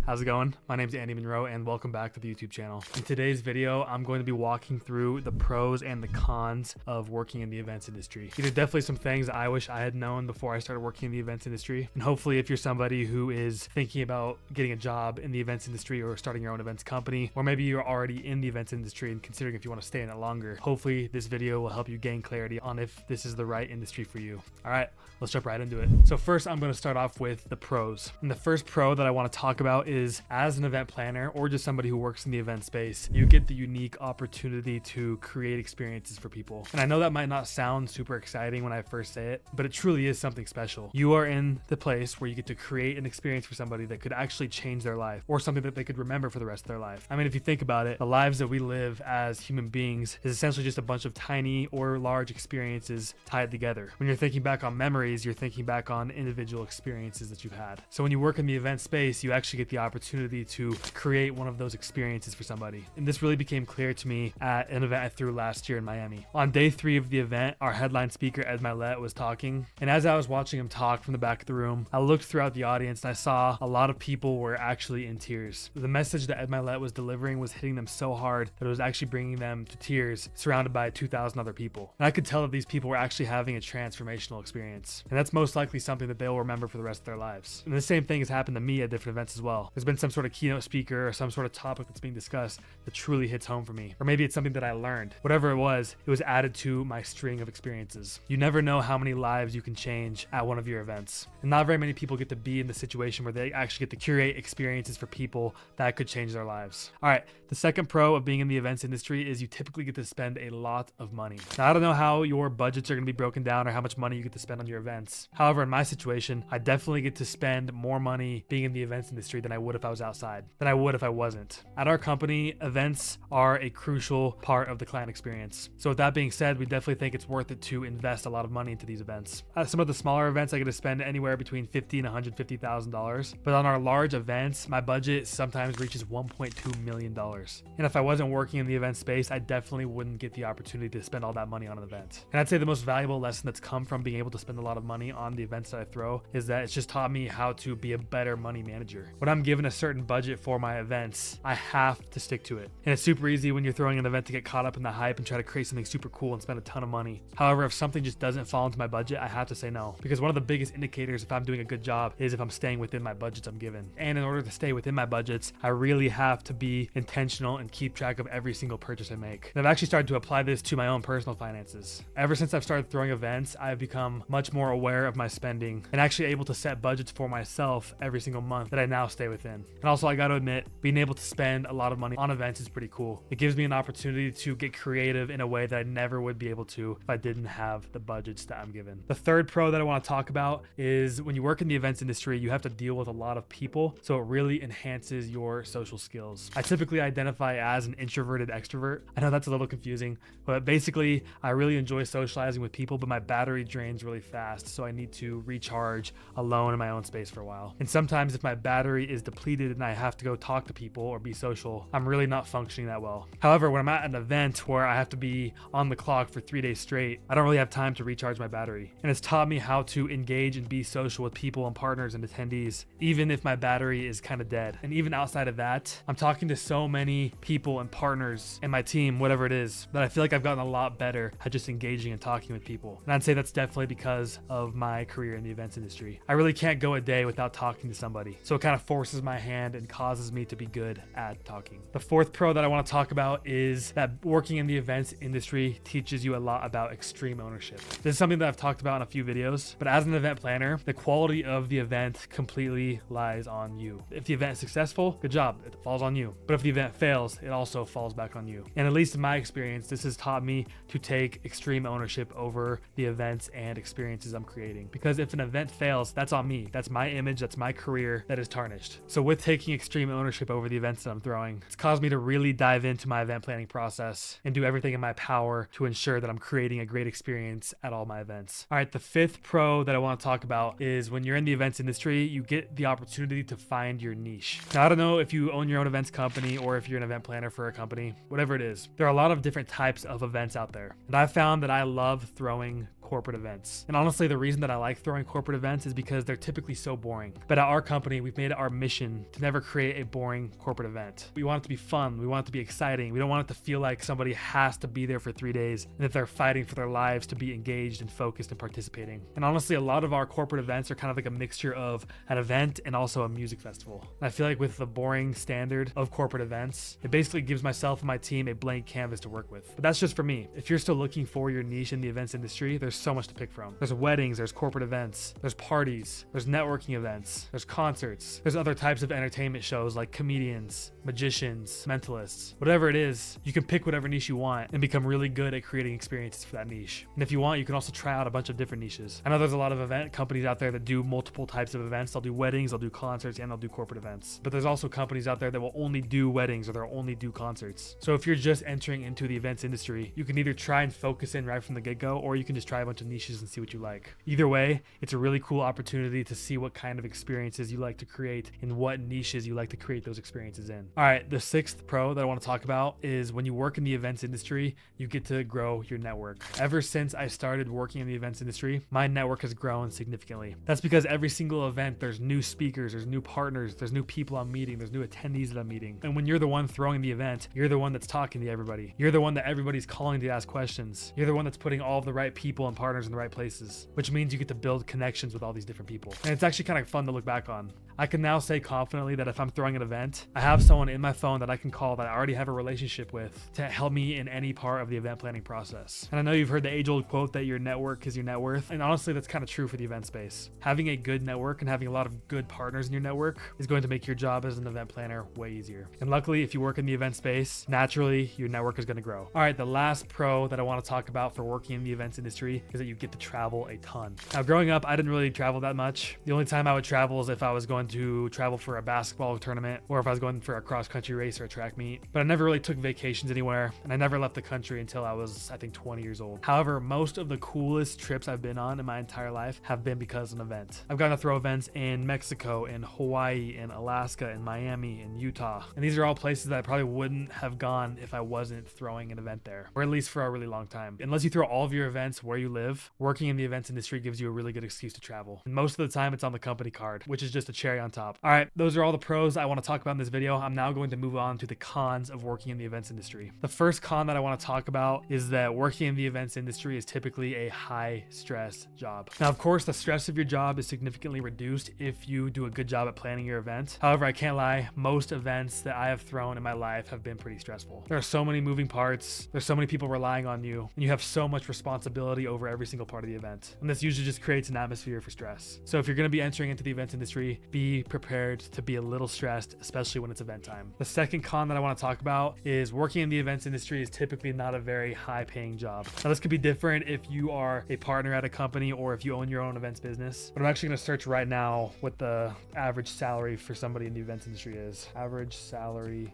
How's it going? My name's Andy Monroe and welcome back to the YouTube channel. In today's video, I'm going to be walking through the pros and the cons of working in the events industry. These are definitely some things I wish I had known before I started working in the events industry. And hopefully if you're somebody who is thinking about getting a job in the events industry or starting your own events company, or maybe you're already in the events industry and considering if you want to stay in it longer, hopefully this video will help you gain clarity on if this is the right industry for you. All right, let's jump right into it. So first I'm going to start off with the pros. And the first pro that I want to talk about is as an event planner or just somebody who works in the event space, you get the unique opportunity to create experiences for people. And I know that might not sound super exciting when I first say it, but it truly is something special. You are in the place where you get to create an experience for somebody that could actually change their life or something that they could remember for the rest of their life. I mean, if you think about it, the lives that we live as human beings is essentially just a bunch of tiny or large experiences tied together. When you're thinking back on memories, you're thinking back on individual experiences that you've had. So when you work in the event space, you actually get the opportunity to create one of those experiences for somebody. And this really became clear to me at an event I threw last year in Miami. On day 3 of the event, our headline speaker, Ed Mylett, was talking. And as I was watching him talk from the back of the room, I looked throughout the audience and I saw a lot of people were actually in tears. The message that Ed Mylett was delivering was hitting them so hard that it was actually bringing them to tears, surrounded by 2,000 other people. And I could tell that these people were actually having a transformational experience. And that's most likely something that they'll remember for the rest of their lives. And the same thing has happened to me at different events as well. There's been some sort of keynote speaker or some sort of topic that's being discussed that truly hits home for me. Or maybe it's something that I learned. Whatever it was added to my string of experiences. You never know how many lives you can change at one of your events. And not very many people get to be in the situation where they actually get to curate experiences for people that could change their lives. All right, the second pro of being in the events industry is you typically get to spend a lot of money. Now, I don't know how your budgets are going to be broken down or how much money you get to spend on your events. However, in my situation, I definitely get to spend more money being in the events industry than I would if I was outside, than I would if I wasn't. At our company, events are a crucial part of the client experience. So with that being said, we definitely think it's worth it to invest a lot of money into these events. At some of the smaller events, I get to spend anywhere between $50,000 and $150,000. But on our large events, my budget sometimes reaches $1.2 million. And if I wasn't working in the event space, I definitely wouldn't get the opportunity to spend all that money on an event. And I'd say the most valuable lesson that's come from being able to spend a lot of money on the events that I throw is that it's just taught me how to be a better money manager. When I'm given a certain budget for my events, I have to stick to it. And it's super easy when you're throwing an event to get caught up in the hype and try to create something super cool and spend a ton of money. However, if something just doesn't fall into my budget, I have to say no. Because one of the biggest indicators if I'm doing a good job is if I'm staying within my budgets I'm given. And in order to stay within my budgets, I really have to be intentional and keep track of every single purchase I make. And I've actually started to apply this to my own personal finances. Ever since I've started throwing events, I've become much more aware of my spending and actually able to set budgets for myself every single month that I now stay within. And also, I got to admit, being able to spend a lot of money on events is pretty cool. It gives me an opportunity to get creative in a way that I never would be able to if I didn't have the budgets that I'm given. The third pro that I want to talk about is when you work in the events industry, you have to deal with a lot of people, so it really enhances your social skills. I typically identify as an introverted extrovert. I know that's a little confusing, but basically I really enjoy socializing with people, but my battery drains really fast, so I need to recharge alone in my own space for a while. And sometimes if my battery is depleted and I have to go talk to people or be social, I'm really not functioning that well. However, when I'm at an event where I have to be on the clock for 3 days straight, I don't really have time to recharge my battery. And it's taught me how to engage and be social with people and partners and attendees, even if my battery is kind of dead. And even outside of that, I'm talking to so many people and partners and my team, whatever it is, that I feel like I've gotten a lot better at just engaging and talking with people. And I'd say that's definitely because of my career in the events industry. I really can't go a day without talking to somebody. So it kind of forces my hand and causes me to be good at talking. The fourth pro that I want to talk about is that working in the events industry teaches you a lot about extreme ownership. This is something that I've talked about in a few videos, but as an event planner, the quality of the event completely lies on you. If the event is successful, good job, it falls on you. But if the event fails, it also falls back on you. And at least in my experience, this has taught me to take extreme ownership over the events and experiences I'm creating. Because if an event fails, that's on me. That's my image, that's my career that is tarnished. So with taking extreme ownership over the events that I'm throwing, it's caused me to really dive into my event planning process and do everything in my power to ensure that I'm creating a great experience at all my events. All right, the fifth pro that I want to talk about is when you're in the events industry, you get the opportunity to find your niche. Now, I don't know if you own your own events company or if you're an event planner for a company, whatever it is. There are a lot of different types of events out there. And I've found that I love throwing corporate events. And honestly, the reason that I like throwing corporate events is because they're typically so boring. But at our company, we've made it our mission to never create a boring corporate event. We want it to be fun. We want it to be exciting. We don't want it to feel like somebody has to be there for 3 days and that they're fighting for their lives to be engaged and focused and participating. And honestly, a lot of our corporate events are kind of like a mixture of an event and also a music festival. And I feel like with the boring standard of corporate events, it basically gives myself and my team a blank canvas to work with. But that's just for me. If you're still looking for your niche in the events industry, there's so much to pick from. There's weddings, there's corporate events, there's parties, there's networking events, there's concerts, there's other types of entertainment shows like comedians, magicians, mentalists. Whatever it is, you can pick whatever niche you want and become really good at creating experiences for that niche. And if you want, you can also try out a bunch of different niches. I know there's a lot of event companies out there that do multiple types of events. They'll do weddings, they'll do concerts, and they'll do corporate events. But there's also companies out there that will only do weddings or they'll only do concerts. So if you're just entering into the events industry, you can either try and focus in right from the get-go, or you can just try a bunch of niches and see what you like. Either way, it's a really cool opportunity to see what kind of experiences you like to create and what niches you like to create those experiences in. All right, the sixth pro that I want to talk about is when you work in the events industry, you get to grow your network. Ever since I started working in the events industry, my network has grown significantly. That's because every single event, there's new speakers, there's new partners, there's new people I'm meeting, there's new attendees that I'm meeting. And when you're the one throwing the event, you're the one that's talking to everybody. You're the one that everybody's calling to ask questions. You're the one that's putting all of the right people and partners in the right places, which means you get to build connections with all these different people. And it's actually kind of fun to look back on. I can now say confidently that if I'm throwing an event, I have someone in my phone that I can call that I already have a relationship with to help me in any part of the event planning process. And I know you've heard the age-old quote that your network is your net worth. And honestly, that's kind of true for the event space. Having a good network and having a lot of good partners in your network is going to make your job as an event planner way easier. And luckily, if you work in the event space, naturally, your network is going to grow. All right, the last pro that I want to talk about for working in the events industry is that you get to travel a ton. Now, growing up, I didn't really travel that much. The only time I would travel is if I was going to travel for a basketball tournament or if I was going for a cross-country race or a track meet. But I never really took vacations anywhere, and I never left the country until I was, I think, 20 years old. However, most of the coolest trips I've been on in my entire life have been because of an event. I've gotten to throw events in Mexico, in Hawaii, in Alaska, in Miami, in Utah. And these are all places that I probably wouldn't have gone if I wasn't throwing an event there, or at least for a really long time. Unless you throw all of your events where you live, working in the events industry gives you a really good excuse to travel. And most of the time, it's on the company card, which is just a cherry on top. All right, those are all the pros I want to talk about in this video. I'm now going to move on to the cons of working in the events industry. The first con that I want to talk about is that working in the events industry is typically a high stress job. Now, of course, the stress of your job is significantly reduced if you do a good job at planning your event. However, I can't lie, most events that I have thrown in my life have been pretty stressful. There are so many moving parts, there's so many people relying on you, and you have so much responsibility over every single part of the event. And this usually just creates an atmosphere for stress. So if you're going to be entering into the events industry, be prepared to be a little stressed, especially when it's event time. The second con that I want to talk about is working in the events industry is typically not a very high paying job. Now, this could be different if you are a partner at a company or if you own your own events business, but I'm actually going to search right now what the average salary for somebody in the events industry is. Average salary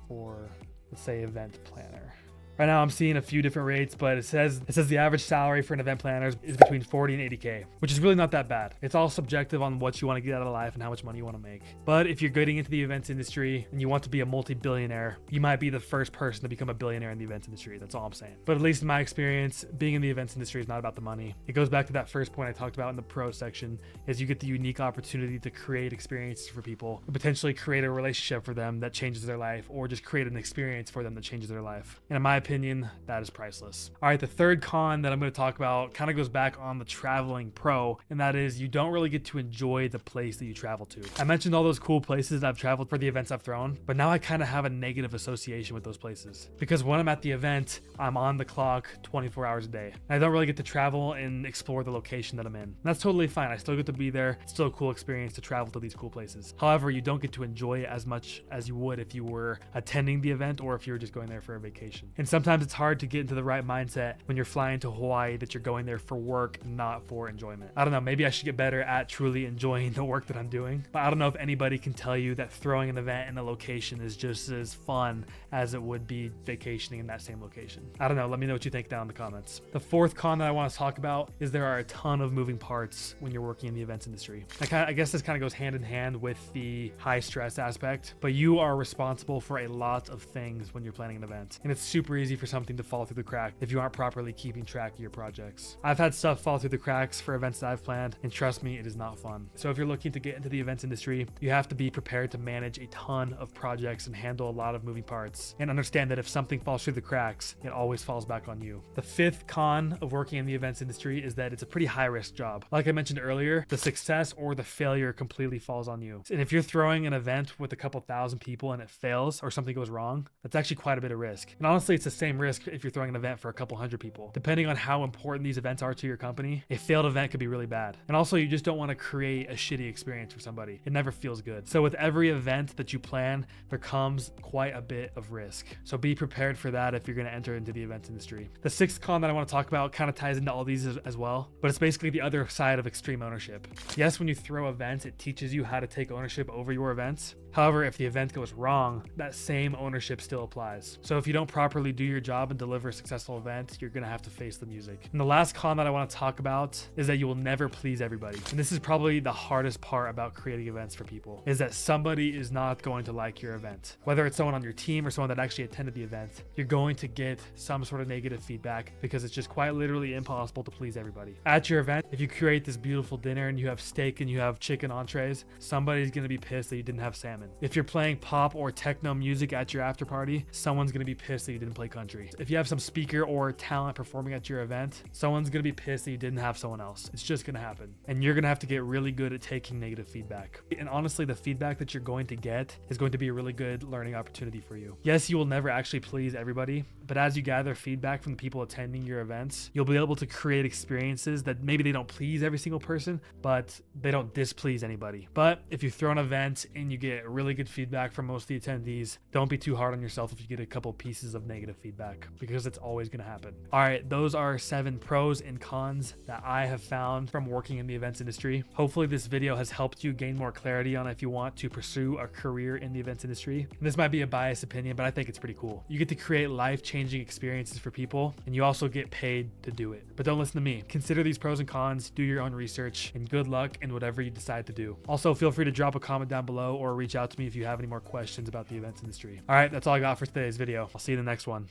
for, let's say, event planner. Right now I'm seeing a few different rates, but it says the average salary for an event planner is between 40 and 80K, which is really not that bad. It's all subjective on what you want to get out of life and how much money you want to make. But if you're getting into the events industry and you want to be a multi-billionaire, you might be the first person to become a billionaire in the events industry. That's all I'm saying. But at least in my experience, being in the events industry is not about the money. It goes back to that first point I talked about in the pro section, is you get the unique opportunity to create experiences for people and potentially create a relationship for them that changes their life, or just create an experience for them that changes their life. And in my opinion, that is priceless. All right, the third con that I'm going to talk about kind of goes back on the traveling pro, and that is you don't really get to enjoy the place that you travel to. I mentioned all those cool places that I've traveled for the events I've thrown, but now I kind of have a negative association with those places because when I'm at the event, I'm on the clock 24 hours a day. And I don't really get to travel and explore the location that I'm in. And that's totally fine. I still get to be there. It's still a cool experience to travel to these cool places. However, you don't get to enjoy it as much as you would if you were attending the event or if you were just going there for a vacation. And sometimes it's hard to get into the right mindset when you're flying to Hawaii that you're going there for work, not for enjoyment. I don't know, maybe I should get better at truly enjoying the work that I'm doing. But I don't know if anybody can tell you that throwing an event in a location is just as fun as it would be vacationing in that same location. I don't know, let me know what you think down in the comments. The fourth con that I want to talk about is there are a ton of moving parts when you're working in the events industry. I guess this kind of goes hand in hand with the high stress aspect, but you are responsible for a lot of things when you're planning an event. And it's super easy easy for something to fall through the crack if you aren't properly keeping track of your projects. I've had stuff fall through the cracks for events that I've planned, and trust me, it is not fun. So if you're looking to get into the events industry, you have to be prepared to manage a ton of projects and handle a lot of moving parts, and understand that if something falls through the cracks, it always falls back on you. The fifth con of working in the events industry is that it's a pretty high risk job. Like I mentioned earlier, the success or the failure completely falls on you. And if you're throwing an event with a couple thousand people and it fails or something goes wrong, that's actually quite a bit of risk. And honestly, it's the same risk if you're throwing an event for a couple hundred people. Depending on how important these events are to your company, a failed event could be really bad. And also, you just don't want to create a shitty experience for somebody. It never feels good. So with every event that you plan, there comes quite a bit of risk. So be prepared for that if you're going to enter into the events industry. The sixth con that I want to talk about kind of ties into all these as well, but it's basically the other side of extreme ownership. Yes, when you throw events, it teaches you how to take ownership over your events. However, if the event goes wrong, that same ownership still applies. So if you don't properly do your job and deliver a successful event, you're going to have to face the music. And the last con that I want to talk about is that you will never please everybody. And this is probably the hardest part about creating events for people, is that somebody is not going to like your event. Whether it's someone on your team or someone that actually attended the event, you're going to get some sort of negative feedback because it's just quite literally impossible to please everybody. At your event, if you create this beautiful dinner and you have steak and you have chicken entrees, somebody's going to be pissed that you didn't have salmon. If you're playing pop or techno music at your after party, someone's going to be pissed that you didn't play country. If you have some speaker or talent performing at your event, someone's going to be pissed that you didn't have someone else. It's just going to happen. And you're going to have to get really good at taking negative feedback. And honestly, the feedback that you're going to get is going to be a really good learning opportunity for you. Yes, you will never actually please everybody, but as you gather feedback from the people attending your events, you'll be able to create experiences that maybe they don't please every single person, but they don't displease anybody. But if you throw an event and you get really good feedback from most of the attendees, don't be too hard on yourself if you get a couple pieces of negative feedback, because it's always going to happen. All right, those are 7 pros and cons that I have found from working in the events industry. Hopefully this video has helped you gain more clarity on if you want to pursue a career in the events industry. And this might be a biased opinion, but I think it's pretty cool. You get to create life-changing experiences for people, and you also get paid to do it. But don't listen to me. Consider these pros and cons, do your own research, and good luck in whatever you decide to do. Also, feel free to drop a comment down below or reach out to me if you have any more questions about the events industry. All right, that's all I got for today's video. I'll see you in the next one.